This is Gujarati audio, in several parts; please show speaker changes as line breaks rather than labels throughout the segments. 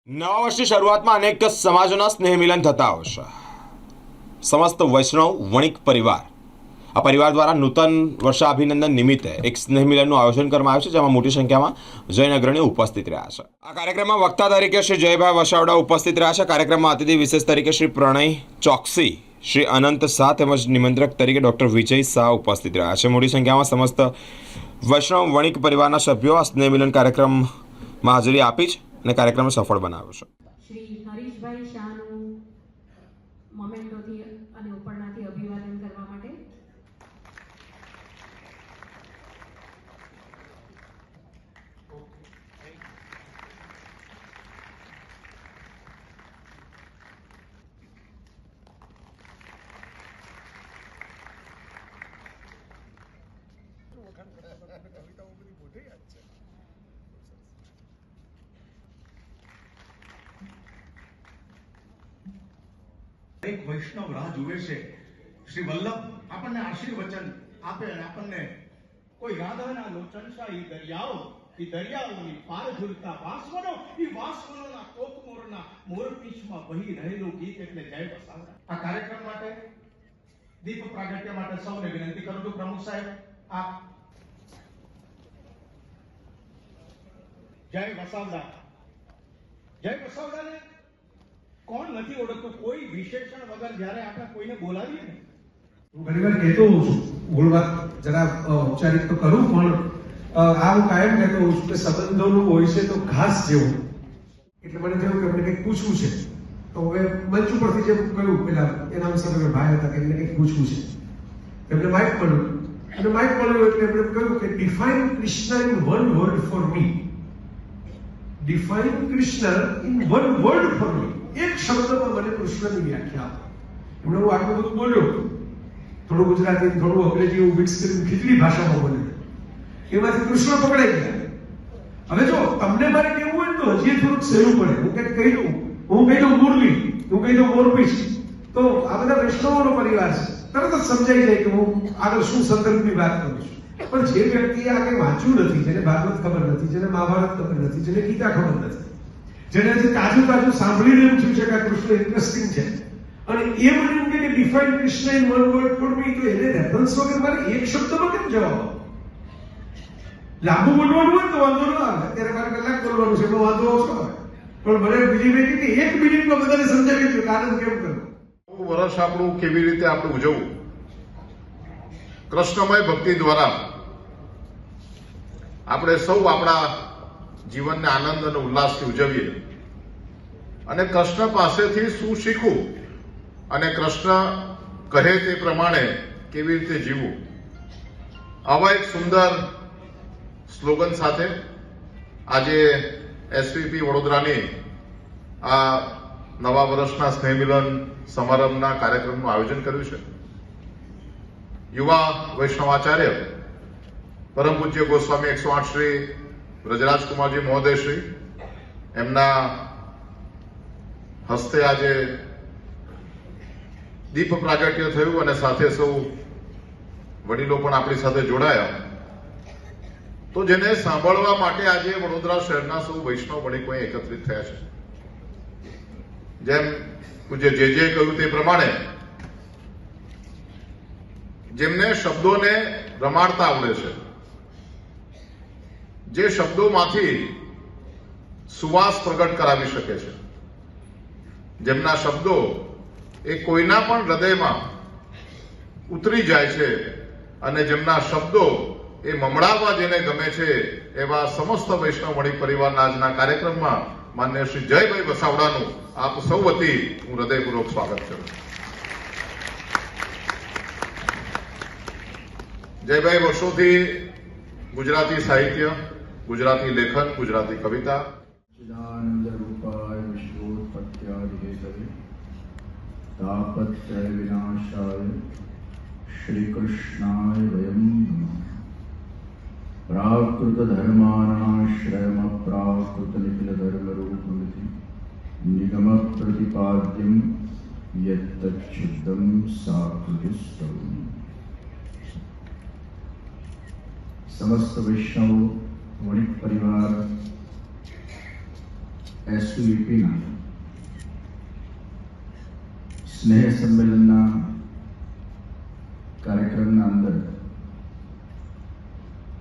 નવા વર્ષની શરૂઆતમાં અનેક સમાજોના સ્નેહ મિલન થતા આવશે. સમસ્ત વૈષ્ણવ વણિક પરિવાર આ પરિવાર દ્વારા નૂતન વર્ષાભિનંદન નિમિત્તે એક સ્નેહ મિલનનું આયોજન કરવામાં આવ્યું છે, જેમાં મોટી સંખ્યામાં જૈન અગ્રણીઓ ઉપસ્થિત રહ્યા છે. આ કાર્યક્રમમાં વક્તા તરીકે શ્રી જયભાઈ વસાવડા ઉપસ્થિત રહ્યા છે. કાર્યક્રમમાં અતિથિ વિશેષ તરીકે શ્રી પ્રણય ચોકસી, શ્રી અનંત શાહ તેમજ નિમંત્રક તરીકે ડૉક્ટર વિજય શાહ ઉપસ્થિત રહ્યા છે. મોટી સંખ્યામાં સમસ્ત વૈષ્ણવ વણિક પરિવારના સભ્યો આ સ્નેહ મિલન કાર્યક્રમમાં હાજરી આપી છે અને કાર્યક્રમને સફળ બનાવ્યો છે.
શ્રી હરીશભાઈ શાહનું મોમેન્ટોથી અને ઉપરનાથી અભિવાદન કરવા માટે
એક વૈષ્ણવ રાહ જુએ છે. શ્રી વલ્લભ આપણને આશીર્વચન આપે અને આપણને કોઈ રાધાના લોચનશાહી દરિયાઓ, એ દરિયાઓની પાર ઝૂલતા વાસવનો, એ વાસવનોના કોકમોરના મોરપીંછમાં વહી રહેલું ગીત એટલે જય વસાવડા. આ કાર્યક્રમ માટે દીપ પ્રાગટ્ય માટે સૌને વિનંતી કરું છું. પ્રમુખ સાહેબ, આપ જય વસાવડા. જય વસાવડાને કોણ નથી ઓળખતું? કોઈ વિશેષણ વગર જ્યારે આપણે કોઈને બોલાવીએ ને,
હું ઘણી વાર કહેતો હોઉં છું, મૂળ વાત જરા ઔપચારિક તો કરું, પણ આ હું કાયમ કહેતો હોઉં છું કે સંબંધોનું હોય છે તો ઘાસ જેવું. એટલે મને થયું કે એમને કંઈક પૂછવું છે, તો હવે મંચ ઉપરથી જેમ કહ્યું પેલા એના સમય ભાઈ હતા કે એમને કંઈક પૂછવું છે. એમને માઇક મળ્યું અને માઇક મળ્યું એટલે એમણે કહ્યું કે define Krishna in one word for me. Define Krishna in one word for me. એક શબ્દમાં મને કૃષ્ણની વ્યાખ્યા આપો. એમણે હું આટલું બધું બોલ્યો, થોડું ગુજરાતી, થોડું અંગ્રેજી, એવું મિક્સ કરીને ખીચડી ભાષામાં બોલ્યો. એમાંથી કૃષ્ણ પકડાઈ ગયા. હવે જો તમને મારે કેવું હોય તો હજી થોડુંક સહેલું પડે. હું કંઈક કહી દઉં, હું કહી દઉં મુરલી, હું કહી દઉં મોરપીંછ, તો આ બધા વૈષ્ણવોનો પરિવાર છે, તરત જ સમજાઈ જાય કે હું આગળ શું સંદર્ભની વાત કરું છું. પણ જે વ્યક્તિએ આ કંઈ વાંચ્યું નથી, જેને ભાગવત ખબર નથી, જેને મહાભારત ખબર નથી, જેને ગીતા ખબર નથી, જેને હજી તાજું તાજું સાંભળીને એમ થયું છે કે આ કૃષ્ણ ઇન્ટરેસ્ટિંગ છે, અને એ મને એમ કે define Krishna in one word for me, તો એને રેફરન્સ વગર મારે એક શબ્દમાં કેમ જવાબ આપો? લાંબુ બોલવાનું હોય તો વાંધો ન આવે. અત્યારે મારે કલાક બોલવાનું છે, એમાં વાંધો ઓછો આવે. પણ મને બીજી બે કીધી એક મિનિટમાં બધાને સમજાવી દીધું કે આનંદ કેમ કરવો.
વર્ષ આપણું કેવી રીતે આપણે ઉજવવું, કૃષ્ણમય ભક્તિ દ્વારા આપણે સૌ આપણા જીવનને આનંદ અને ઉલ્લાસથી ઉજવીએ અને કૃષ્ણ પાસેથી શું શીખવું અને કૃષ્ણ કહે તે પ્રમાણે કેવી રીતે જીવવું, આવા એક સુંદર સ્લોગન સાથે આજે એસવીપી વડોદરાની આ નવા વર્ષના સ્નેહ મિલન સમારંભના કાર્યક્રમનું આયોજન કર્યું છે. યુવા વૈષ્ણવાચાર્ય પરમ પૂજ્ય ગોસ્વામી 108 શ્રી વ્રજરાજકુમારજી મહોદય શ્રી, એમના હસ્તે આજે દીપ પ્રાગટ્ય થયું અને સાથે સૌ વડીલો પણ આપણી સાથે જોડાયા. તો જેને સાંભળવા માટે આજે વડોદરા શહેરના સૌ વૈષ્ણવ વણિકો એકત્રિત થયા છે. જેમ પૂજ્ય જે કહ્યું તે પ્રમાણે જેમને શબ્દોને રમાડતા આવડે છે, જે શબ્દોમાંથી સુવાસ પ્રગટ કરાવી શકે છે, જેમના શબ્દો એ કોઈના પણ હૃદયમાં ઉતરી જાય છે અને જેમના શબ્દો એ મમડાવવા જેને ગમે છે, એવા સમસ્ત વૈષ્ણવ વણિક પરિવારના આજના કાર્યક્રમમાં માન્ય શ્રી જયભાઈ વસાવડાનું આપ સૌ વતી હું હૃદયપૂર્વક સ્વાગત કરું. જયભાઈ વર્ષોથી ગુજરાતી સાહિત્ય, ગુજરાતી લેખન, ગુજરાતી કવિતા,
चिदानंद रूपाय विश्वोत्पत्त्यादिहेतवे तापत्रय विनाशाय श्री कृष्णाय वयं नमः. प्राकृत धर्मानाश्रयम प्राकृत निखिल धर्म रूपमिति निगम प्रतिपाद्यम यत्तच्छुद्धं साकृतिस्तवम्. समस्त वैष्णव वणिक परिवार એસયુઈપીના સ્નેહ સંમેલનના કાર્યક્રમના અંદર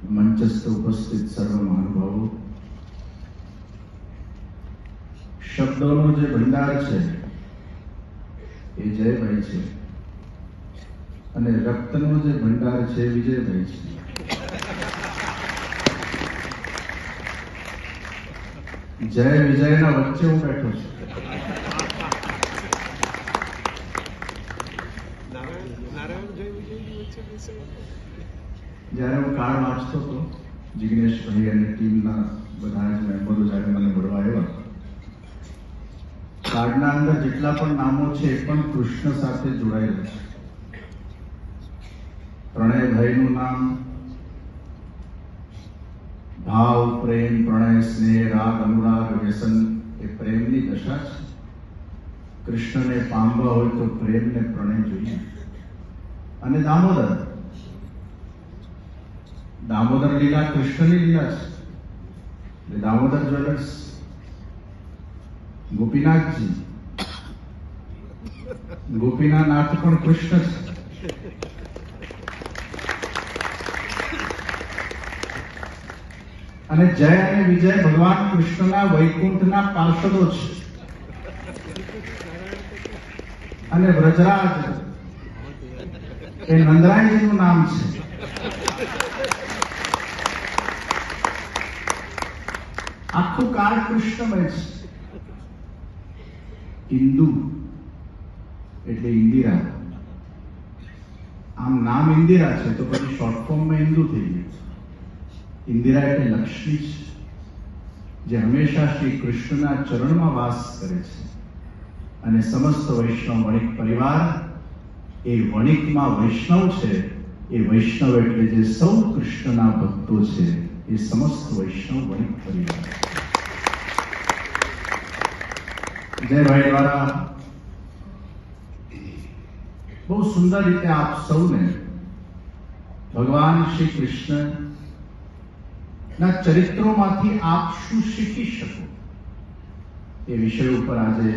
મંચસ્થ ઉપસ્થિત સર્વ મહાનુભાવો, શબ્દોનો જે ભંડાર છે એ જયભાઈ છે અને રક્તનો જે ભંડાર છે વિજયભાઈ છે. જય વિજયના વચ્ચે હું બેઠો છું. જ્યારે હું કાર્ડ વાંચતો હતો, જિગ્નેશભાઈ અને ટીમના બધા જ મેમ્બરો જ્યારે મને મળવા આવ્યા, કાર્ડના અંદર જેટલા પણ નામો છે એ પણ કૃષ્ણ સાથે જોડાયેલા છે. પ્રણયભાઈનું નામ ભાવ, પ્રેમ, પ્રણય, સ્નેહ, રાગ, અનુરાગ, વ્યસન એ પ્રેમની દશા છે. કૃષ્ણને પામવા હોય તો પ્રેમને પ્રણય જોઈએ. અને દામોદર લીલા કૃષ્ણની લીલા છે. એટલે દામોદર જ્વેલર્સ, ગોપીનાથજી, ગોપીનાથ પણ કૃષ્ણ છે. અને જય અને વિજય ભગવાન કૃષ્ણના વૈકુંઠના પાર્ષદો છે. અને વ્રજરાજ એ નંદરાયજીનું નામ છે. આખું કાર્ડ કૃષ્ણમય છે. ઇન્દુ એટલે ઇન્દિરા. આમ નામ ઇન્દિરા છે તો પછી શોર્ટ ફોર્મમાં ઇન્દુ થઈ ગયું. ઇન્દિરા એટલે લક્ષ્મી છે, જે હંમેશા શ્રી કૃષ્ણના ચરણમાં વાસ કરે છે. અને સમસ્ત વૈષ્ણવ વણિક પરિવાર એ વણિકમાં વૈષ્ણવ છે. એ વૈષ્ણવ એટલે જે સૌ કૃષ્ણના ભક્તો છે એ સમસ્ત વૈષ્ણવ વણિક પરિવાર. જયભાઈ દ્વારા બહુ સુંદર રીતે આપ સૌને ભગવાન શ્રી કૃષ્ણ ના ચરિત્રોમાંથી આપ શું શીખી શકો એ વિષય ઉપર આજે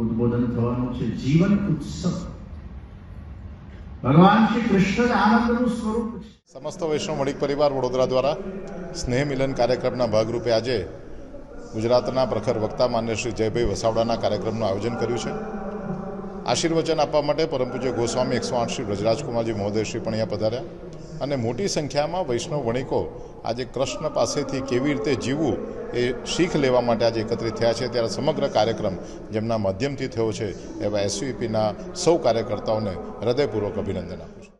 ઉદ્બોધન થવાનું છે. જીવન ઉત્સવ. ભગવાન શ્રી કૃષ્ણ આનંદનું સ્વરૂપ છે.
સમસ્ત વૈષ્ણવ વણિક પરિવાર વડોદરા દ્વારા સ્નેહ મિલન કાર્યક્રમના ભાગરૂપે આજે ગુજરાતના પ્રખર વક્તા માન્ય શ્રી જયભાઈ વસાવડાના કાર્યક્રમનું આયોજન કર્યું છે. આશીર્વચન આપવા માટે પરમ પૂજ્ય ગોસ્વામી 108 શ્રી વ્રજરાજકુમારજી મહોદયશ્રી પણ અહીંયા પધાર્યા. અને મોટી સંખ્યામાં વૈષ્ણવ વણિકો આજે કૃષ્ણ પાસેથી કેવી રીતે જીવવું એ શીખ લેવા માટે આજે એકત્રિત થયા છે. ત્યારે સમગ્ર કાર્યક્રમ જેમના માધ્યમથી થયો છે એવા એસયુઈપીના સૌ કાર્યકર્તાઓને હૃદયપૂર્વક અભિનંદન આપું છું.